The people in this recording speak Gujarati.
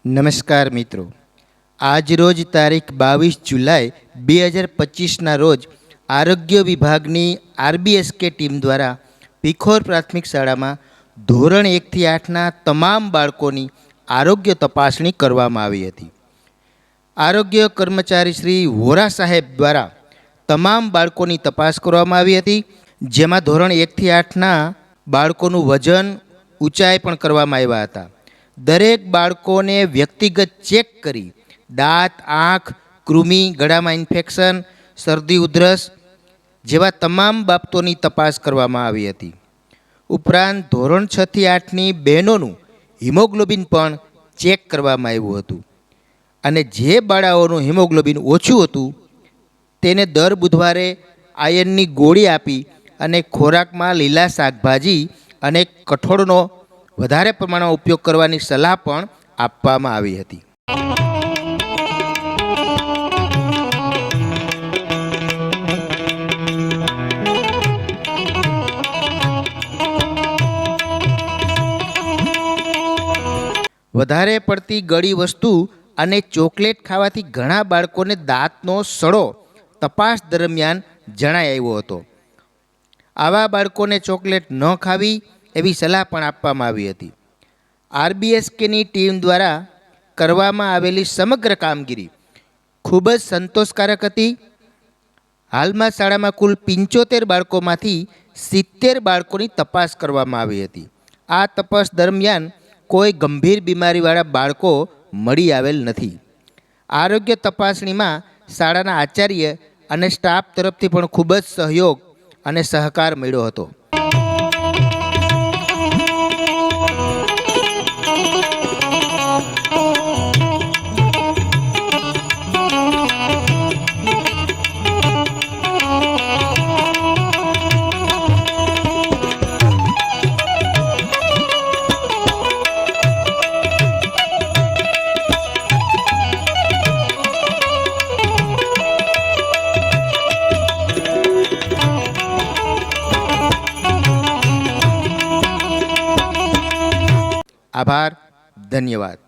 નમસ્કાર મિત્રો, આજ રોજ તારીખ 22 જુલાઈ 2025ના રોજ આરોગ્ય વિભાગની આરબીએસકે ટીમ દ્વારા પીખોર પ્રાથમિક શાળામાં ધોરણ 1 થી 8ના તમામ બાળકોની આરોગ્ય તપાસણી કરવામાં આવી હતી। આરોગ્ય કર્મચારી શ્રી વોરા સાહેબ દ્વારા તમામ બાળકોની તપાસ કરવામાં આવી હતી, જેમાં ધોરણ 1 થી 8ના બાળકોનું વજન, ઊંચાઈ પણ કરવામાં આવ્યા હતા। દરેક બાળકોને વ્યક્તિગત ચેક કરી દાંત, આંખ, કૃમિ, ગળામાં ઇન્ફેક્શન, શરદી, ઉધરસ જેવા તમામ બાબતોની તપાસ કરવામાં આવી હતી। ઉપરાંત ધોરણ 6 થી 8ની બહેનોનું હિમોગ્લોબિન પણ ચેક કરવામાં આવ્યું હતું અને જે બાળાઓનું હિમોગ્લોબિન ઓછું હતું તેને દર બુધવારે આયર્નની ગોળી આપી અને ખોરાકમાં લીલા શાકભાજી અને કઠોળનો વધારે પ્રમાણમાં ઉપયોગ કરવાની સલાહ પણ આપવામાં આવી હતી। વધારે પડતી ગળી વસ્તુ અને ચોકલેટ ખાવાથી ઘણા બાળકોને દાંતનો સડો તપાસ દરમિયાન જણાઈ આવ્યો હતો। આવા બાળકોને ચોકલેટ ન ખાવી એવી સલાહ પણ આપવામાં આવી હતી। આરબીએસકેની ટીમ દ્વારા કરવામાં આવેલી સમગ્ર કામગીરી ખૂબ જ સંતોષકારક હતી। હાલમાં શાળામાં કુલ 75 બાળકોમાંથી 70 બાળકોની તપાસ કરવામાં આવી હતી। આ તપાસ દરમિયાન કોઈ ગંભીર બીમારીવાળા બાળકો મળી આવેલ નથી। આરોગ્ય તપાસણીમાં શાળાના આચાર્ય અને સ્ટાફ તરફથી પણ ખૂબ જ સહયોગ અને સહકાર મળ્યો હતો। આભાર, ધન્યવાદ।